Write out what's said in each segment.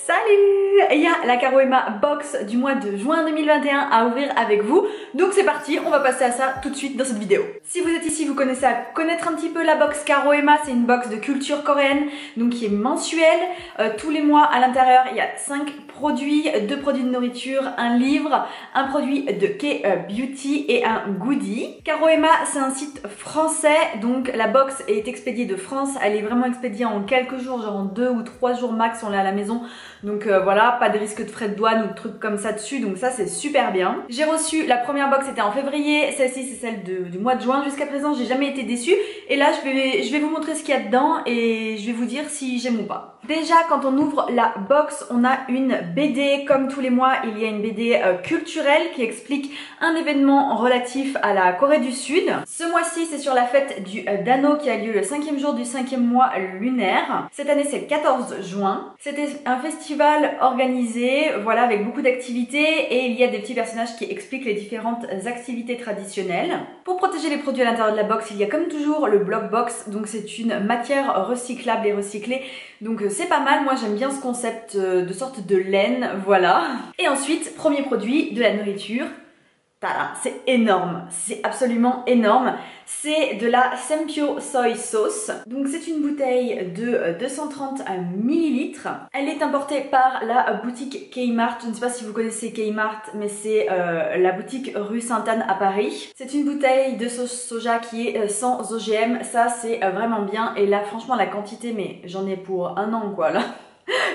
Salut! Il y a la Caro Emma box du mois de juin 2021 à ouvrir avec vous. Donc c'est parti, on va passer à ça tout de suite dans cette vidéo. Si vous êtes ici, vous connaissez à connaître un petit peu la box Caro Emma. C'est une box de culture coréenne, donc qui est mensuelle. Tous les mois à l'intérieur, il y a 5 produits, 2 produits de nourriture, un livre, un produit de K-Beauty et un goodie. Caro Emma, c'est un site français, donc la box est expédiée de France. Elle est vraiment expédiée en quelques jours, genre en 2 ou 3 jours max, on l'a à la maison. Donc voilà, pas de risque de frais de douane ou de trucs comme ça dessus, donc ça c'est super bien. J'ai reçu, la première box était en février, celle-ci c'est celle du mois de juin. Jusqu'à présent j'ai jamais été déçue et là je vais vous montrer ce qu'il y a dedans et je vais vous dire si j'aime ou pas. Déjà quand on ouvre la box, on a une BD. Comme tous les mois, il y a une BD culturelle qui explique un événement relatif à la Corée du Sud. Ce mois-ci c'est sur la fête du Dano qui a lieu le 5e jour du 5e mois lunaire. Cette année c'est le 14 juin. C'était un festival organisé, voilà, avec beaucoup d'activités et il y a des petits personnages qui expliquent les différentes activités traditionnelles. Pour protéger les produits à l'intérieur de la box, il y a comme toujours le block box, donc c'est une matière recyclable et recyclée, donc c'est pas mal. Moi j'aime bien ce concept de sorte de laine, voilà. Et ensuite, premier produit, de la nourriture. Tada, c'est énorme, c'est absolument énorme. C'est de la Sempio Soy Sauce. Donc c'est une bouteille de 230 ml. Elle est importée par la boutique Kmart. Je ne sais pas si vous connaissez Kmart, mais c'est la boutique rue Sainte-Anne à Paris. C'est une bouteille de sauce soja qui est sans OGM. Ça c'est vraiment bien. Et là franchement la quantité, mais j'en ai pour un an quoi là.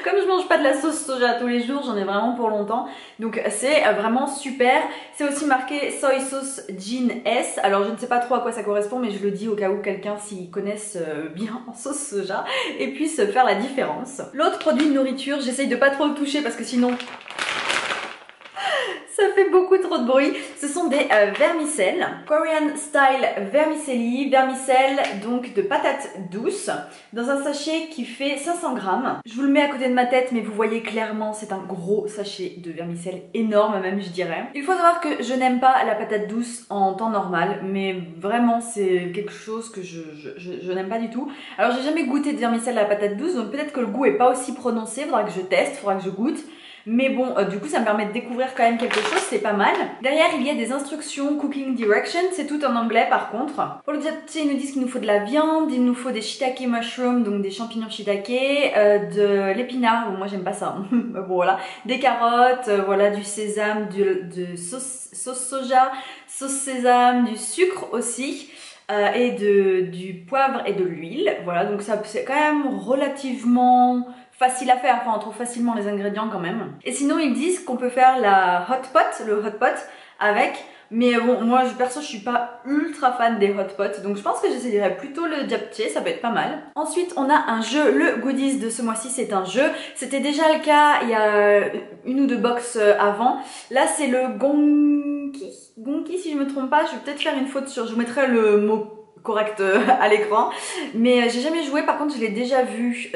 Comme je mange pas de la sauce soja tous les jours, j'en ai vraiment pour longtemps. Donc c'est vraiment super. C'est aussi marqué Soy Sauce Gin S. Alors je ne sais pas trop à quoi ça correspond, mais je le dis au cas où quelqu'un s'y connaisse bien en sauce soja et puisse faire la différence. L'autre produit de nourriture, j'essaye de pas trop le toucher parce que sinon ça fait beaucoup trop de bruit. Ce sont des vermicelles, Korean Style Vermicelli, vermicelles donc de patates douces, dans un sachet qui fait 500 grammes. Je vous le mets à côté de ma tête, mais vous voyez clairement, c'est un gros sachet de vermicelles, énorme même je dirais. Il faut savoir que je n'aime pas la patate douce en temps normal, mais vraiment c'est quelque chose que je n'aime pas du tout. Alors j'ai jamais goûté de vermicelle à la patate douce, donc peut-être que le goût est pas aussi prononcé, faudra que je teste, faudra que je goûte. Mais bon, du coup ça me permet de découvrir quand même quelque chose, c'est pas mal. Derrière il y a des instructions Cooking Direction, c'est tout en anglais par contre. Pour le japchae ils nous disent qu'il nous faut de la viande, il nous faut des shiitake mushrooms, donc des champignons shiitake, de l'épinard, bon moi j'aime pas ça, bon voilà, des carottes, voilà, du sésame, de sauce soja, sauce sésame, du sucre aussi. Et du poivre et de l'huile, voilà, donc ça c'est quand même relativement facile à faire, enfin on trouve facilement les ingrédients quand même. Et sinon ils disent qu'on peut faire la hot pot, le hot pot avec, mais bon moi perso je suis pas ultra fan des hot pots, donc je pense que j'essayerai plutôt le japchae, ça peut être pas mal. Ensuite on a un jeu, le goodies de ce mois-ci c'est un jeu, c'était déjà le cas il y a une ou deux box avant. Là c'est le Gonki si je me trompe pas, je vais peut-être faire une faute sur, je vous mettrai le mot correct à l'écran, mais j'ai jamais joué. Par contre je l'ai déjà vu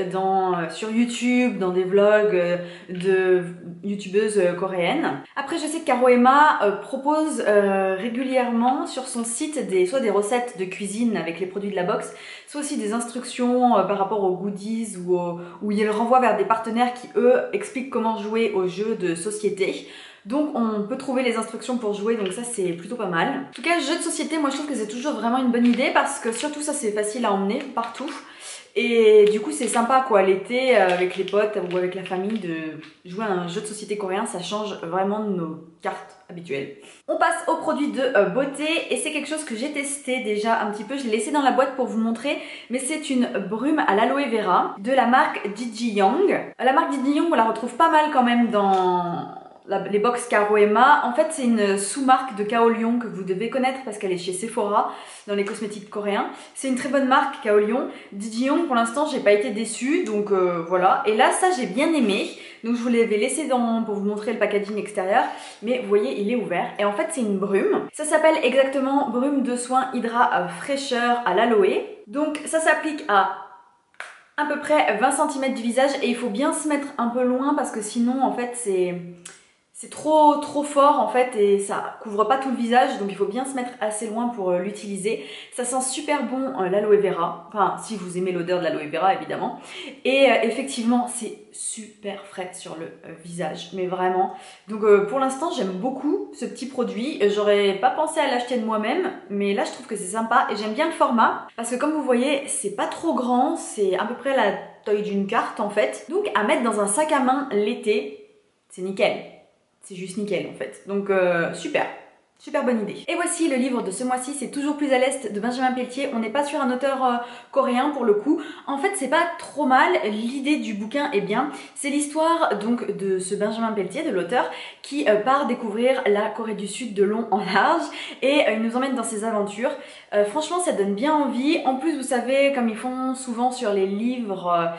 sur YouTube, dans des vlogs de youtubeuses coréennes. Après je sais que Caro Emma propose régulièrement sur son site soit des recettes de cuisine avec les produits de la box, soit aussi des instructions par rapport aux goodies où il renvoie vers des partenaires qui eux expliquent comment jouer aux jeux de société. Donc on peut trouver les instructions pour jouer, donc ça c'est plutôt pas mal. En tout cas, jeu de société, moi je trouve que c'est toujours vraiment une bonne idée parce que surtout ça c'est facile à emmener partout. Et du coup c'est sympa quoi, l'été avec les potes ou avec la famille de jouer à un jeu de société coréen, ça change vraiment de nos cartes habituelles. On passe aux produits de beauté et c'est quelque chose que j'ai testé déjà un petit peu, je l'ai laissé dans la boîte pour vous montrer, mais c'est une brume à l'aloe vera de la marque Jijiyong. La marque Jijiyong on la retrouve pas mal quand même dans les box Caro Emma. En fait c'est une sous-marque de Kaolion que vous devez connaître parce qu'elle est chez Sephora dans les cosmétiques coréens. C'est une très bonne marque Kaolion. Jijiyong pour l'instant j'ai pas été déçue, donc voilà. Et là ça j'ai bien aimé, donc je vous l'avais laissé pour vous montrer le packaging extérieur, mais vous voyez il est ouvert. Et en fait c'est une brume, ça s'appelle exactement brume de soin hydra fraîcheur à l'aloe. Donc ça s'applique à peu près 20 cm du visage et il faut bien se mettre un peu loin parce que sinon en fait C'est trop fort en fait et ça couvre pas tout le visage, donc il faut bien se mettre assez loin pour l'utiliser. Ça sent super bon l'aloe vera, enfin si vous aimez l'odeur de l'aloe vera évidemment. Et effectivement c'est super frais sur le visage, mais vraiment. Donc pour l'instant j'aime beaucoup ce petit produit. J'aurais pas pensé à l'acheter de moi-même, mais là je trouve que c'est sympa et j'aime bien le format. Parce que comme vous voyez c'est pas trop grand, c'est à peu près la taille d'une carte en fait. Donc à mettre dans un sac à main l'été, c'est nickel. C'est juste nickel en fait. Donc super. Super bonne idée. Et voici le livre de ce mois-ci, c'est Toujours plus à l'Est de Benjamin Pelletier. On n'est pas sur un auteur coréen pour le coup. En fait, c'est pas trop mal. L'idée du bouquin est bien. C'est l'histoire donc de ce Benjamin Pelletier, de l'auteur, qui part découvrir la Corée du Sud de long en large et il nous emmène dans ses aventures. Franchement, ça donne bien envie. En plus, vous savez, comme ils font souvent sur les livres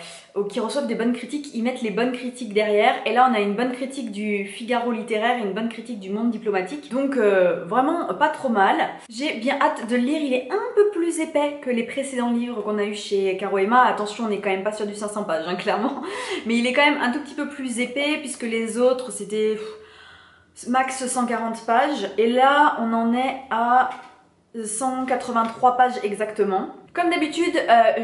qui reçoivent des bonnes critiques, ils mettent les bonnes critiques derrière. Et là, on a une bonne critique du Figaro littéraire et une bonne critique du Monde diplomatique. Donc vraiment pas trop mal. J'ai bien hâte de le lire. Il est un peu plus épais que les précédents livres qu'on a eu chez Caro Emma. Attention, on est quand même pas sur du 500 pages, hein, clairement. Mais il est quand même un tout petit peu plus épais puisque les autres, c'était max 140 pages. Et là, on en est à 183 pages exactement. Comme d'habitude,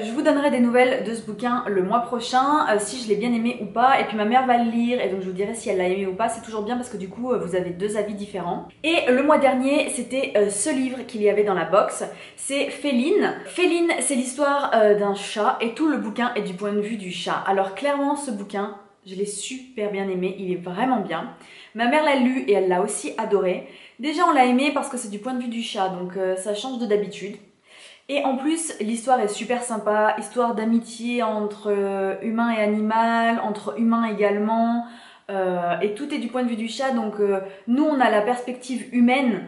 je vous donnerai des nouvelles de ce bouquin le mois prochain, si je l'ai bien aimé ou pas. Et puis ma mère va le lire et donc je vous dirai si elle l'a aimé ou pas. C'est toujours bien parce que du coup, vous avez deux avis différents. Et le mois dernier, c'était ce livre qu'il y avait dans la box. C'est Féline. Féline, c'est l'histoire d'un chat et tout le bouquin est du point de vue du chat. Alors clairement, ce bouquin, je l'ai super bien aimé. Il est vraiment bien. Ma mère l'a lu et elle l'a aussi adoré. Déjà, on l'a aimé parce que c'est du point de vue du chat, donc ça change de d'habitude. Et en plus, l'histoire est super sympa, histoire d'amitié entre humain et animal, entre humains également, et tout est du point de vue du chat, donc nous on a la perspective humaine,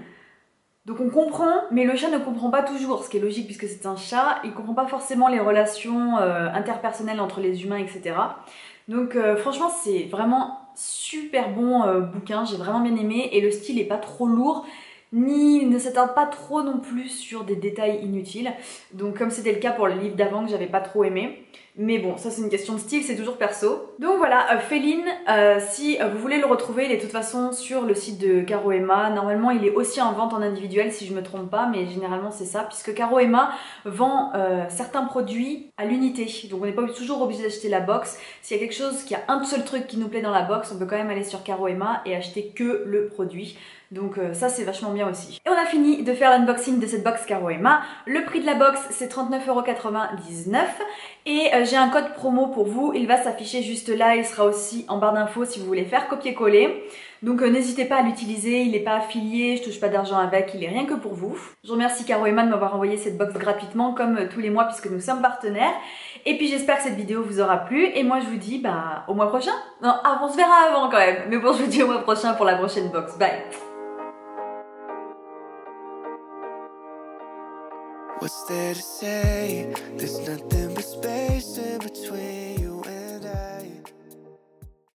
donc on comprend, mais le chat ne comprend pas toujours, ce qui est logique puisque c'est un chat, il comprend pas forcément les relations interpersonnelles entre les humains, etc. Donc franchement c'est vraiment super bon bouquin, j'ai vraiment bien aimé, et le style est pas trop lourd, ni ne s'attarde pas trop non plus sur des détails inutiles. Donc comme c'était le cas pour le livre d'avant que j'avais pas trop aimé. Mais bon, ça c'est une question de style, c'est toujours perso. Donc voilà, Féline, si vous voulez le retrouver, il est de toute façon sur le site de Caro Emma. Normalement il est aussi en vente en individuel si je me trompe pas, mais généralement c'est ça, puisque Caro Emma vend certains produits à l'unité. Donc on n'est pas toujours obligé d'acheter la box. S'il y a quelque chose, qu'il y a un seul truc qui nous plaît dans la box, on peut quand même aller sur Caro Emma et acheter que le produit. Donc ça c'est vachement bien aussi. Et on a fini de faire l'unboxing de cette box Caro Emma. Le prix de la box c'est 39,99 € et j'ai un code promo pour vous. Il va s'afficher juste là, il sera aussi en barre d'infos si vous voulez faire copier-coller. Donc n'hésitez pas à l'utiliser, il n'est pas affilié, je touche pas d'argent avec, il est rien que pour vous. Je remercie Caro Emma de m'avoir envoyé cette box gratuitement comme tous les mois puisque nous sommes partenaires. Et puis j'espère que cette vidéo vous aura plu et moi je vous dis bah au mois prochain. Non, on se verra avant quand même. Mais bon, je vous dis au mois prochain pour la prochaine box. Bye. What's there to say? There's nothing